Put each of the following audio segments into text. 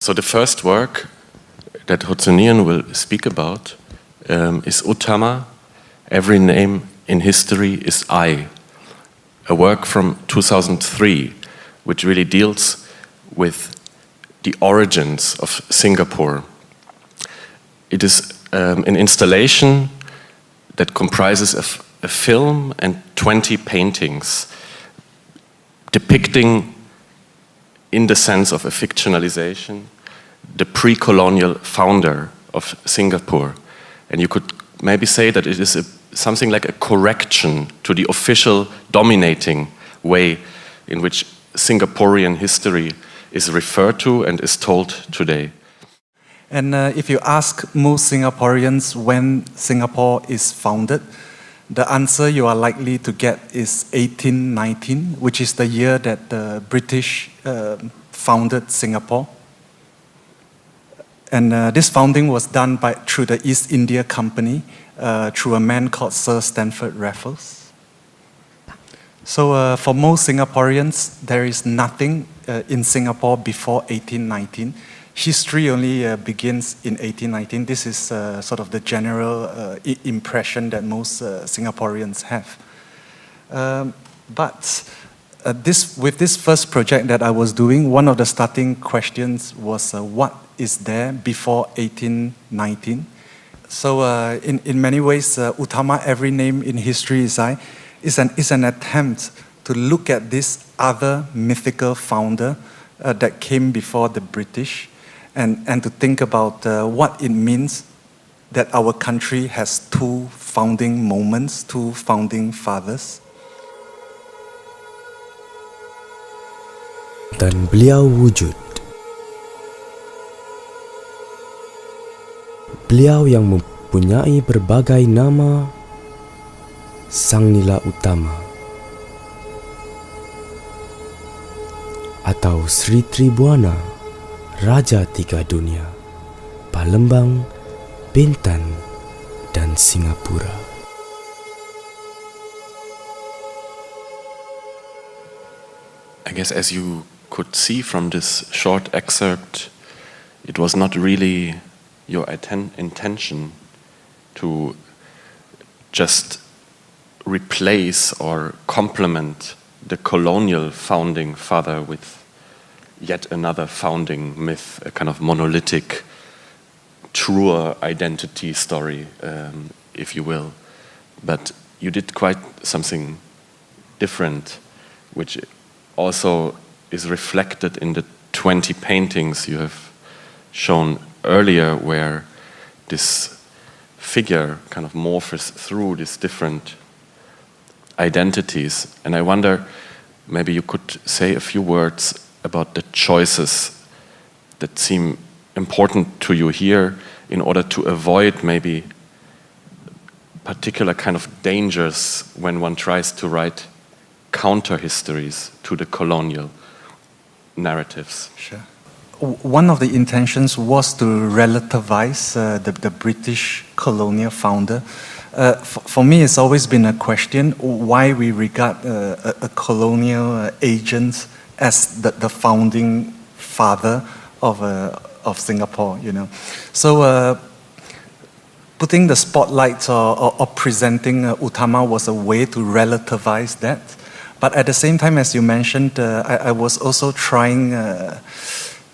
So the first work that Tzu Nyen will speak about is Uttama, Every Name in History is I, a work from 2003, which really deals with the origins of Singapore. It is an installation that comprises a film and 20 paintings depicting, in the sense of a fictionalization, the pre-colonial founder of Singapore. And you could maybe say that it is something like a correction to the official dominating way in which Singaporean history is referred to and is told today. And if you ask most Singaporeans when Singapore is founded, the answer you are likely to get is 1819, which is the year that the British founded Singapore. And this founding was done through the East India Company, through a man called Sir Stamford Raffles. So for most Singaporeans, there is nothing in Singapore before 1819. History only begins in 1819. This is sort of the general impression that most Singaporeans have. But with this first project that I was doing, one of the starting questions was what is there before 1819? So in many ways, Uttama, Every Name in History is I, is an attempt to look at this other mythical founder that came before the British, and to think about what it means that our country has two founding moments, two founding fathers. Dan beliau wujud. Beliau yang mempunyai berbagai nama, Sang Nila Utama atau Sri Tribuana, Raja Tiga Dunia, Palembang, Bintan, dan Singapura. I guess as you could see from this short excerpt, it was not really your intention to just replace or complement the colonial founding father with yet another founding myth, a kind of monolithic, truer identity story, if you will. But you did quite something different, which also is reflected in the 20 paintings you have shown earlier, where this figure kind of morphs through these different identities. And I wonder, maybe you could say a few words about the choices that seem important to you here in order to avoid maybe particular kind of dangers when one tries to write counter histories to the colonial narratives. Sure. One of the intentions was to relativize the British colonial founder. For me, it's always been a question why we regard a colonial agent as the founding father of Singapore, you know. So putting the spotlight or presenting Uttama was a way to relativize that. But at the same time, as you mentioned, I was also trying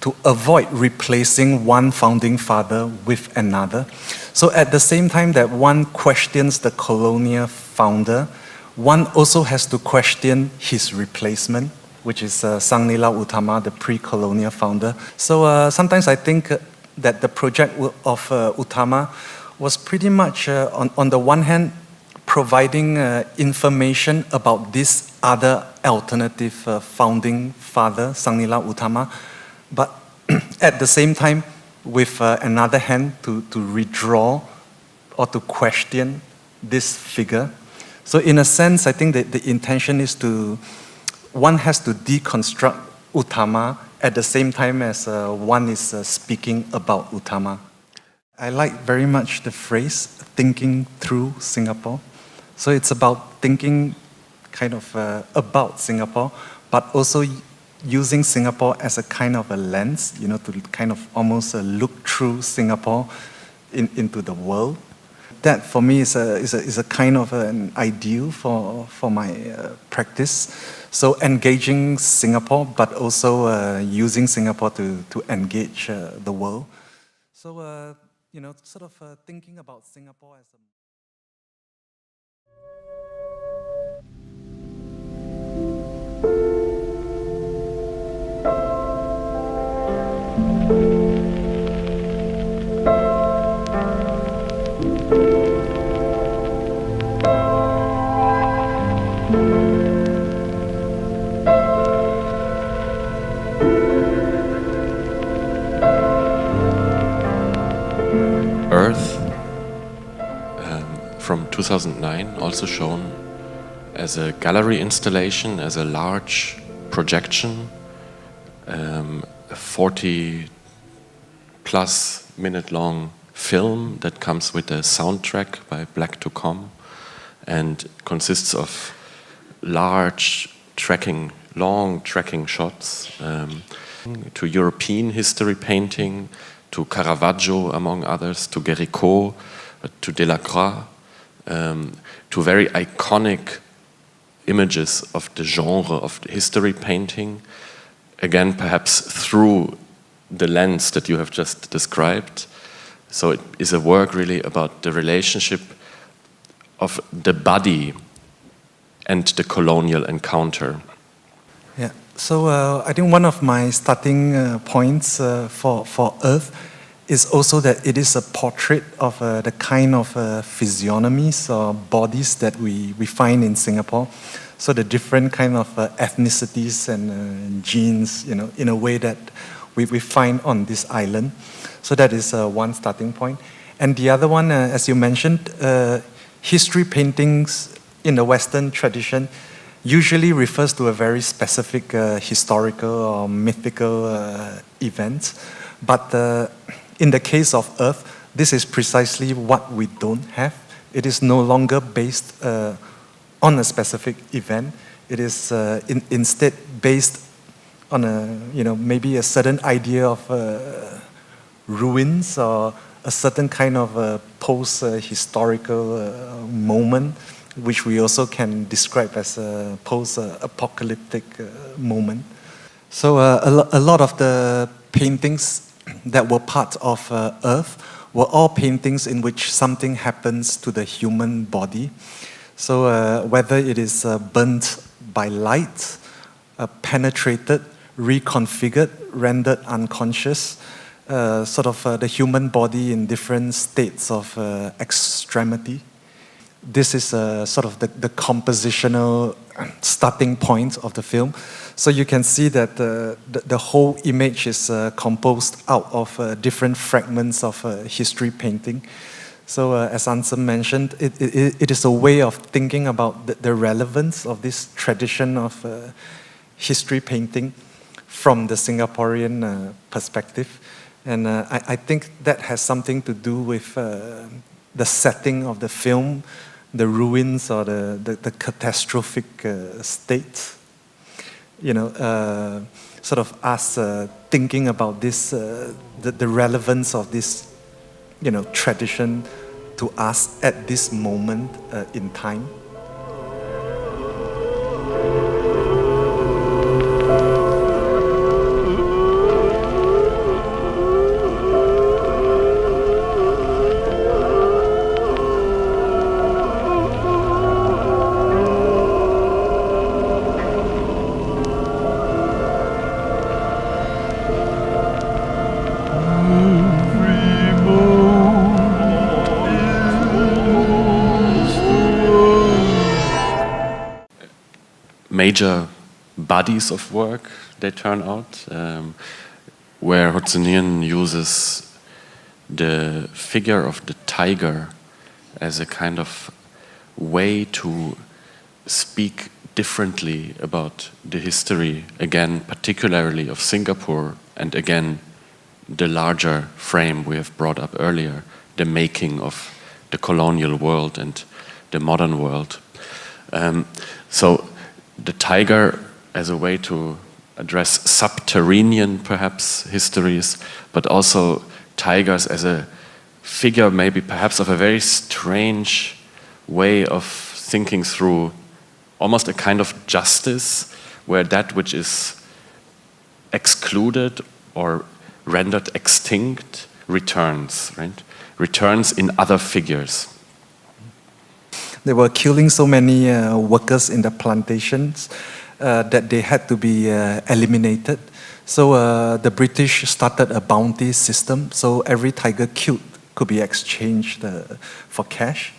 to avoid replacing one founding father with another. So at the same time that one questions the colonial founder, one also has to question his replacement, which is Sang Nila Utama, the pre-colonial founder. So sometimes I think that the project of Uttama was pretty much, on the one hand, providing information about this other alternative founding father, Sang Nila Utama, but at the same time, with another hand, to redraw or to question this figure. So in a sense, I think that the intention is one has to deconstruct Uttama at the same time as one is speaking about Uttama. I like very much the phrase, thinking through Singapore. So it's about thinking kind of about Singapore, but also using Singapore as a kind of a lens, you know, to kind of almost look through Singapore into the world. That for me is a kind of an ideal for my practice. So engaging Singapore, but also using Singapore to engage the world. So you know, sort of thinking about Singapore as a Earth from 2009, also shown as a gallery installation, as a large projection, a 40 plus minute long film that comes with a soundtrack by Black to Com and consists of large long tracking shots to European history painting, to Caravaggio, among others, to Guéricault, to Delacroix, to very iconic images of the genre of history painting, again, perhaps through the lens that you have just described. So it is a work really about the relationship of the body and the colonial encounter. Yeah. So I think one of my starting points for Earth is also that it is a portrait of the kind of physiognomies or bodies that we find in Singapore. So the different kind of ethnicities and genes, you know, in a way that we find on this island. So that is one starting point. And the other one, as you mentioned, history paintings in the Western tradition usually refers to a very specific historical or mythical event. But in the case of Earth, this is precisely what we don't have. It is no longer based on a specific event. It is instead based on maybe a certain idea of ruins or a certain kind of post-historical moment, which we also can describe as a post-apocalyptic moment. So a lot of the paintings that were part of Earth were all paintings in which something happens to the human body. So whether it is burnt by light, penetrated, reconfigured, rendered unconscious, the human body in different states of extremity. This is sort of the compositional starting point of the film. So you can see that the whole image is composed out of different fragments of history painting. So as Anselm mentioned, it is a way of thinking about the relevance of this tradition of history painting from the Singaporean perspective. And I think that has something to do with the setting of the film, the ruins or the catastrophic state. You know, sort of us thinking about this, the relevance of this, you know, tradition to us at this moment in time. Major bodies of work, they turn out, where Tzu Nyen uses the figure of the tiger as a kind of way to speak differently about the history, again, particularly of Singapore, and again, the larger frame we have brought up earlier, the making of the colonial world and the modern world. So the tiger as a way to address subterranean, perhaps, histories, but also tigers as a figure, maybe perhaps of a very strange way of thinking through almost a kind of justice, where that which is excluded or rendered extinct returns, right? Returns in other figures. They were killing so many workers in the plantations that they had to be eliminated. So the British started a bounty system, so every tiger killed could be exchanged for cash.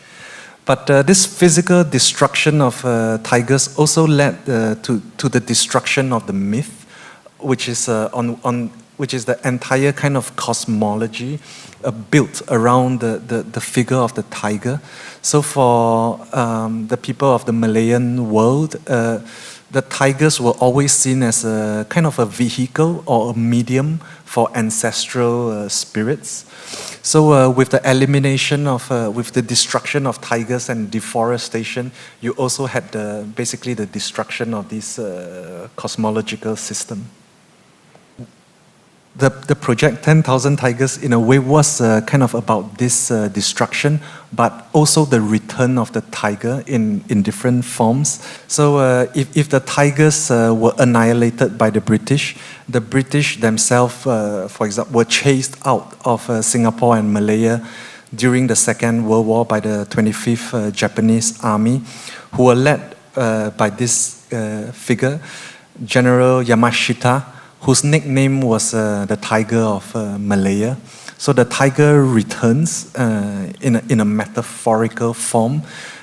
But this physical destruction of tigers also led to the destruction of the myth, which is which is the entire kind of cosmology built around the figure of the tiger. So for the people of the Malayan world, the tigers were always seen as a kind of a vehicle or a medium for ancestral spirits. So with the elimination of, with the destruction of tigers and deforestation, you also had basically the destruction of this cosmological system. The project 10,000 Tigers in a way was kind of about this destruction, but also the return of the tiger in different forms. So if the tigers were annihilated by the British themselves, for example, were chased out of Singapore and Malaya during the Second World War by the 25th Japanese Army, who were led by this figure, General Yamashita, whose nickname was the Tiger of Malaya. So the tiger returns in a metaphorical form.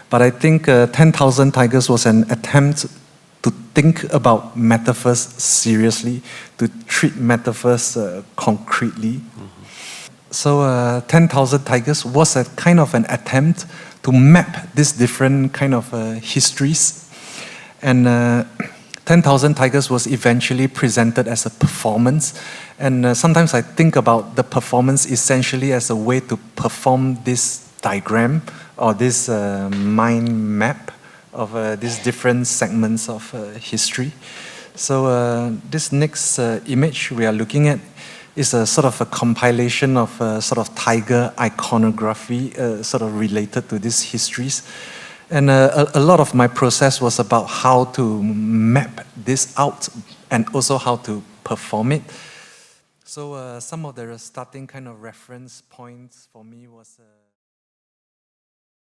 But I think 10,000 Tigers was an attempt to think about metaphors seriously, to treat metaphors concretely. Mm-hmm. So 10,000 Tigers was a kind of an attempt to map these different kind of histories. And 10,000 Tigers was eventually presented as a performance, and sometimes I think about the performance essentially as a way to perform this diagram or this mind map of these different segments of history. So this next image we are looking at is a sort of a compilation of sort of tiger iconography sort of related to these histories. And a lot of my process was about how to map this out and also how to perform it. So some of the starting kind of reference points for me was...